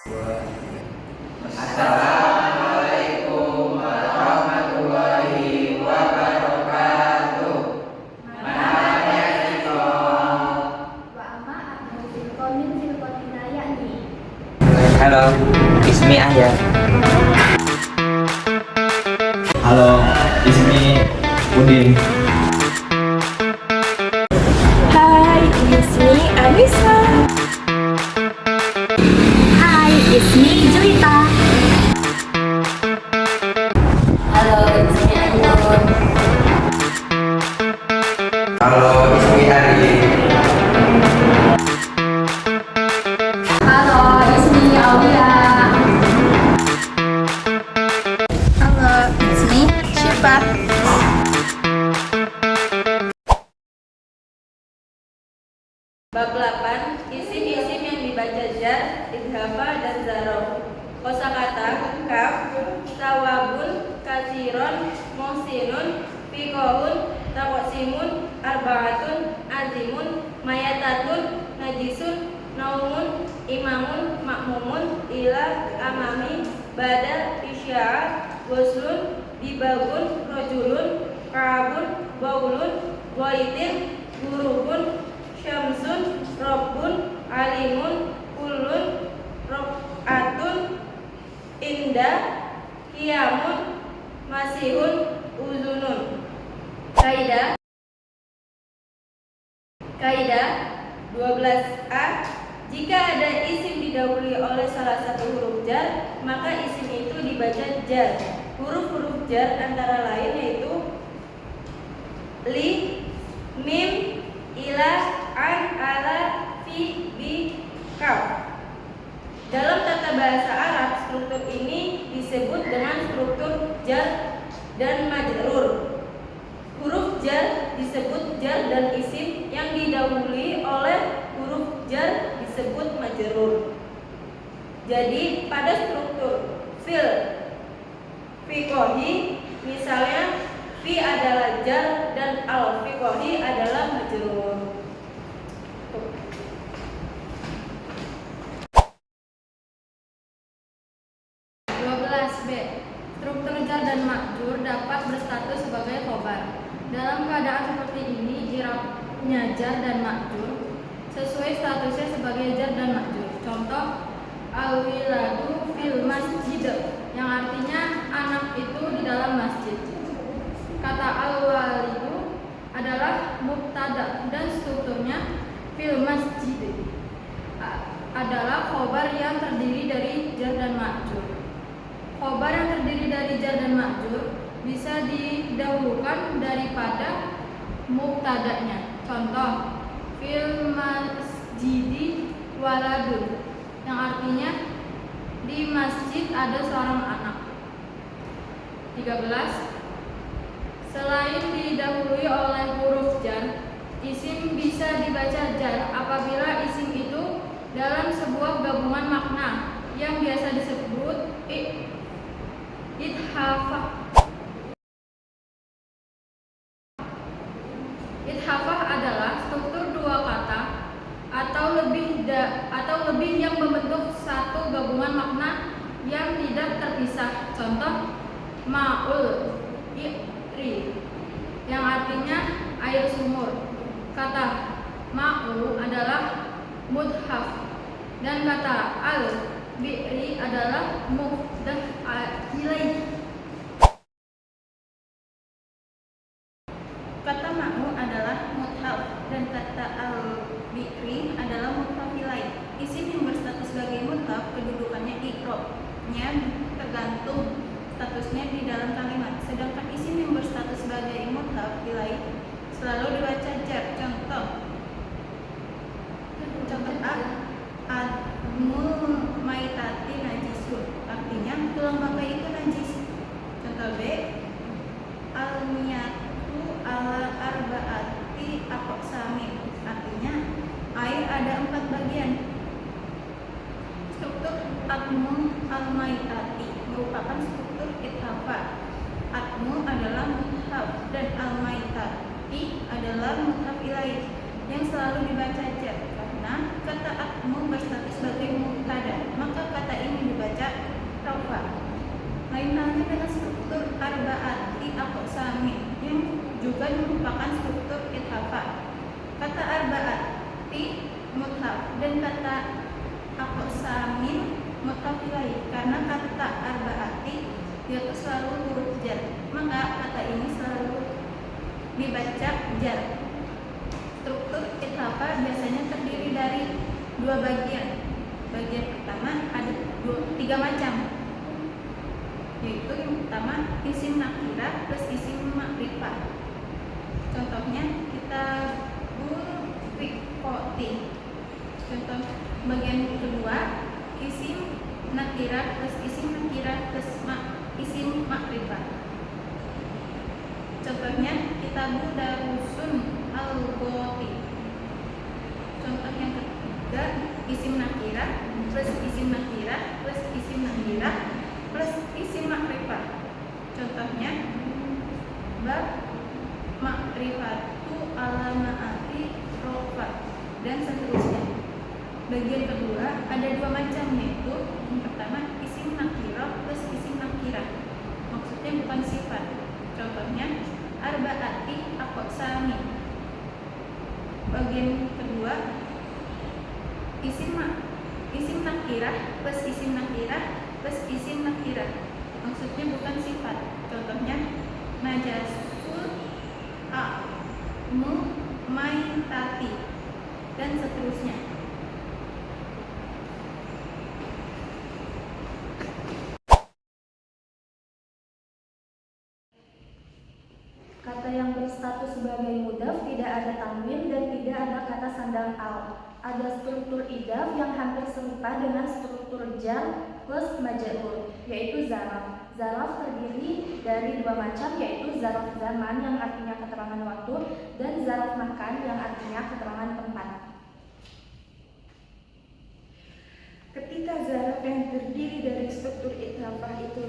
Assalamualaikum warahmatullahi wabarakatuh. Mananya Iqom. Wa amma abdu fil qawmin fil qatina yakni. Halo, Ismi Ahya. Halo, Ismi Udin. Hai, Ismi Anissa. Hai, ismi Juwita. Halo, Ismi Ainun. Halo, Ismi Ari. Halo, ismi Aulia. Halo, Ismi Syifa. Bab 8. Isim-isim yang dibaca jar, idhafa, dan zarof. Kosakata kaf, tawabun, kasiron, muhsinun, fiqhun, taqsimun, arbaatun, azimun, mayatatun, najisun, naumun, imamun, makmumun, ila, amami, bada, isya'a, goslun, dibabun, rojulun, kaabun, baulun, waitin, gurubun, syamsun, robbun, alimun, kullun, rok'atun, indah, kiamun, masihun, uzunun. Kaidah 12a. Jika ada isim didahului oleh salah satu huruf jar, maka isim itu dibaca jar. Huruf-huruf jar antara lain yaitu li, mim, ila, an, ala, fi, bi, kaf. Dalam tata bahasa Arab, struktur ini disebut dengan struktur jar dan majrur. Huruf jar disebut jar dan isim yang didahului oleh huruf jar disebut majrur. Jadi pada struktur fil fiqhi, misalnya fi adalah jar dan al fiqhi adalah majrur. B. Struktur jar dan makjur dapat berstatus sebagai khobar. Dalam keadaan seperti ini, i'rabnya jar dan makjur sesuai statusnya sebagai jar dan makjur. Contoh, al-wiladu fil masjid, yang artinya anak itu di dalam masjid. Kata al-walidu adalah mubtada dan strukturnya fil masjid adalah khobar yang terdiri dari jar dan makjur. Khobar yang terdiri dari jar dan makjur bisa didahulukan daripada mubtada'nya. Contoh, fil masjidi waladun, yang artinya di masjid ada seorang anak. 13. Selain didahului oleh huruf jar, isim bisa dibaca jar apabila isim itu dalam sebuah gabungan makna yang biasa disebut idhafah. Idhafah adalah struktur dua kata atau lebih yang membentuk satu gabungan makna yang tidak terpisah. Contoh, ma'ul i'ri, yang artinya air sumur. Kata ma'u adalah mudhaf dan kata al-bi'ri adalah mufdah ilaih. Kata ma'u adalah mudhaf dan kata al-bi'ri adalah mudhaf ilaih. Isim yang berstatus sebagai mudhaf kedudukannya i'rabnya tergantung statusnya di dalam kalimat. Sedangkan isim yang berstatus sebagai mudhaf ilaih selalu dibaca jar. Contoh admul maitati najisun, artinya tulang bangkai itu najis. aqsamin yang juga merupakan struktur ithafah. Kata arba'ati muthaf dan kata aqsamin muthaf ilaih, karena kata arba'ati yaitu selalu huruf jar, maka kata ini selalu dibaca jar. Struktur ithafah biasanya terdiri dari dua bagian. Bagian pertama ada tiga macam, yaitu yang pertama isim nakirah plus isim makrifah. Contohnya kita fiqoti. Contoh bagian kedua isim nakirah plus isim nakirah plus isim makrifah. Contohnya kita darusun al-ghoti. Contoh yang ketiga isim nakirah plus isim nakirah plus isim nakirah plus isim makrifah. Contohnya bab makrifatu alamaati rofa dan seterusnya. Bagian kedua ada dua macam, yaitu yang pertama isim nakirah plus isim nakirah, maksudnya bukan sifat. Contohnya arba'ati aqsami. Bagian kedua isim nakirah plus isim nakirah plus isim nakirah, maksudnya bukan sifat. Contohnya najasul mu maitati dan seterusnya. Kata yang berstatus sebagai mudhaf tidak ada tanwin dan tidak ada kata sandang al. Ada struktur idaf yang hampir serupa dengan struktur jar plus majrur, yaitu zaraf. Zaraf terdiri dari dua macam, yaitu zaraf zaman yang artinya keterangan waktu dan zaraf makan yang artinya keterangan tempat. Ketika zaraf yang terdiri dari struktur ithafah itu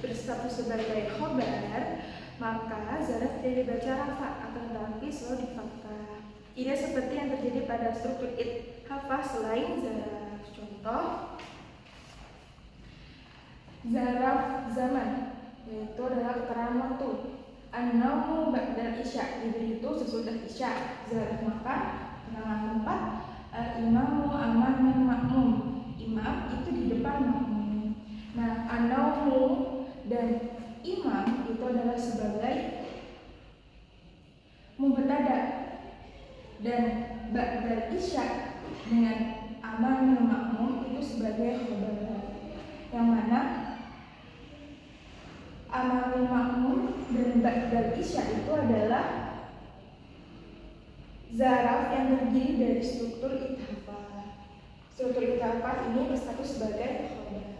berstatus sebagai khobar, maka zaraf tidak dibaca rafa, akan tetapi selalu difathah. Ini seperti yang terjadi pada struktur ithafah selain zaraf. Contoh zaraf zaman, yaitu adalah keterangan waktu. An-naumu ba'dal isya, tidur itu sesudah isya. Zaraf makan, keterangan tempat. Al-imamu aman min makmum, imam itu di depan makmum. Nah, an-naumu dan imam itu adalah sebagai mubtada, dan ba'dal isya dengan aman min makmum itu sebagai khobar. Yang mana aman min makmum dan ba'dal isya itu adalah zaraf yang terdiri dari struktur ithafah. Struktur ithafah ini berstatus sebagai khobar.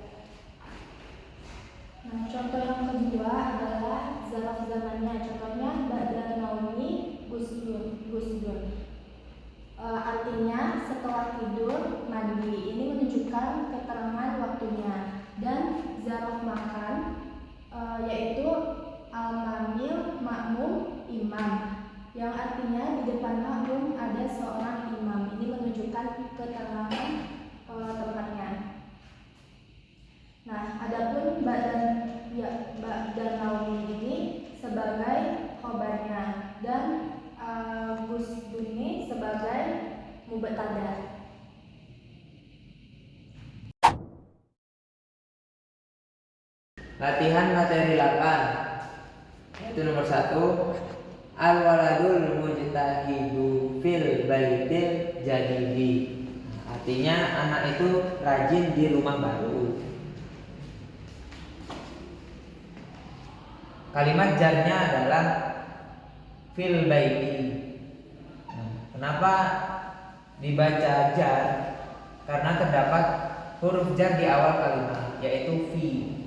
Nah, contoh yang kedua adalah zaraf zamannya. Contohnya ba'da naumi gusdun. Artinya setelah tidur mandi. Ini menunjukkan keterangan waktunya. Dan zaraf makan yaitu al-mamil makmum imam, yang artinya di depan makmum ada seorang imam. Ini menunjukkan keterangan tempatnya. Nah, adapun ba'da naumi ini sebagai khobarnya dan gusduni sebagai mubtada. Latihan materi 8, yaitu nomor 1, al-waladul mujtahidu fil baitil jadidi. Artinya anak itu rajin di rumah baru. Kalimat jarnya adalah fil baiti. Kenapa dibaca jar? Karena terdapat huruf jar di awal kalimat, yaitu fi.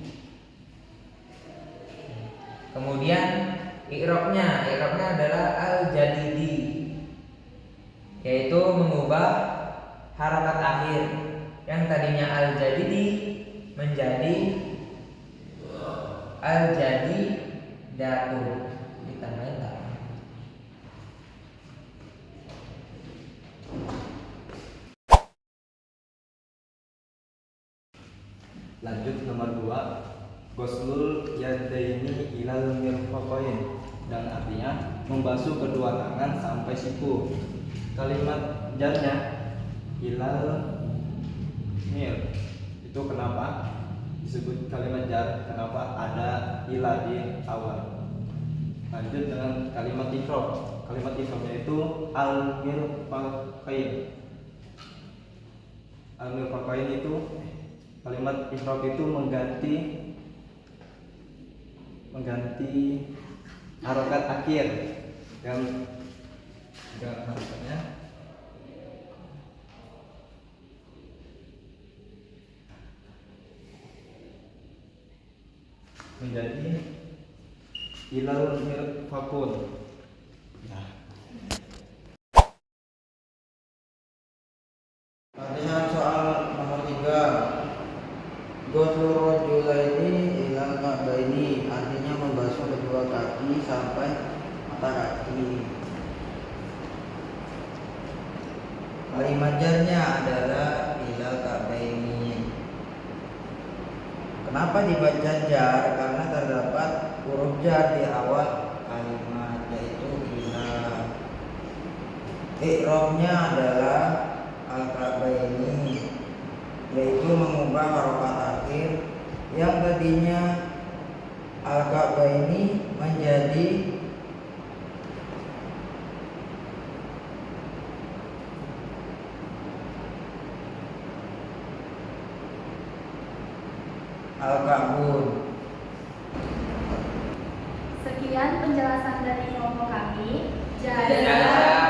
Kemudian i'rabnya adalah al-jadidi, yaitu mengubah harakat akhir yang tadinya al-jadidi menjadi al-jadidatu, ditambahin tak. Lanjut nomor 2, Ghuslul yadaini ilal mirfaqain, dan artinya membasuh kedua tangan sampai siku. Kalimat jarnya ilal mir, itu kenapa disebut kalimat jar? Kenapa ada ila di awal? Lanjut dengan kalimat ifrad. Kalimat ifradnya itu al mirfaqain. Al mirfaqain itu kalimat ifrad itu mengganti harokat akhir yang harokatnya menjadi ilal mirfaqun. Nah. Latihan soal nomor 3. Ghuslur rajulaini ilal ka'baini, artinya membasuh kedua kaki sampai mata kaki. Kalimat jarnya adalah ilal ka'baini. Kenapa dibaca jar? Karena terdapat huruf jar di awal kalimat, yaitu ila. I'rabnya adalah al-ka'baini, yaitu mengubah harokat akhir yang tadinya al-ka'baini menjadi al-ka'bun. Sekian penjelasan dari kelompok kami. Jazakallah.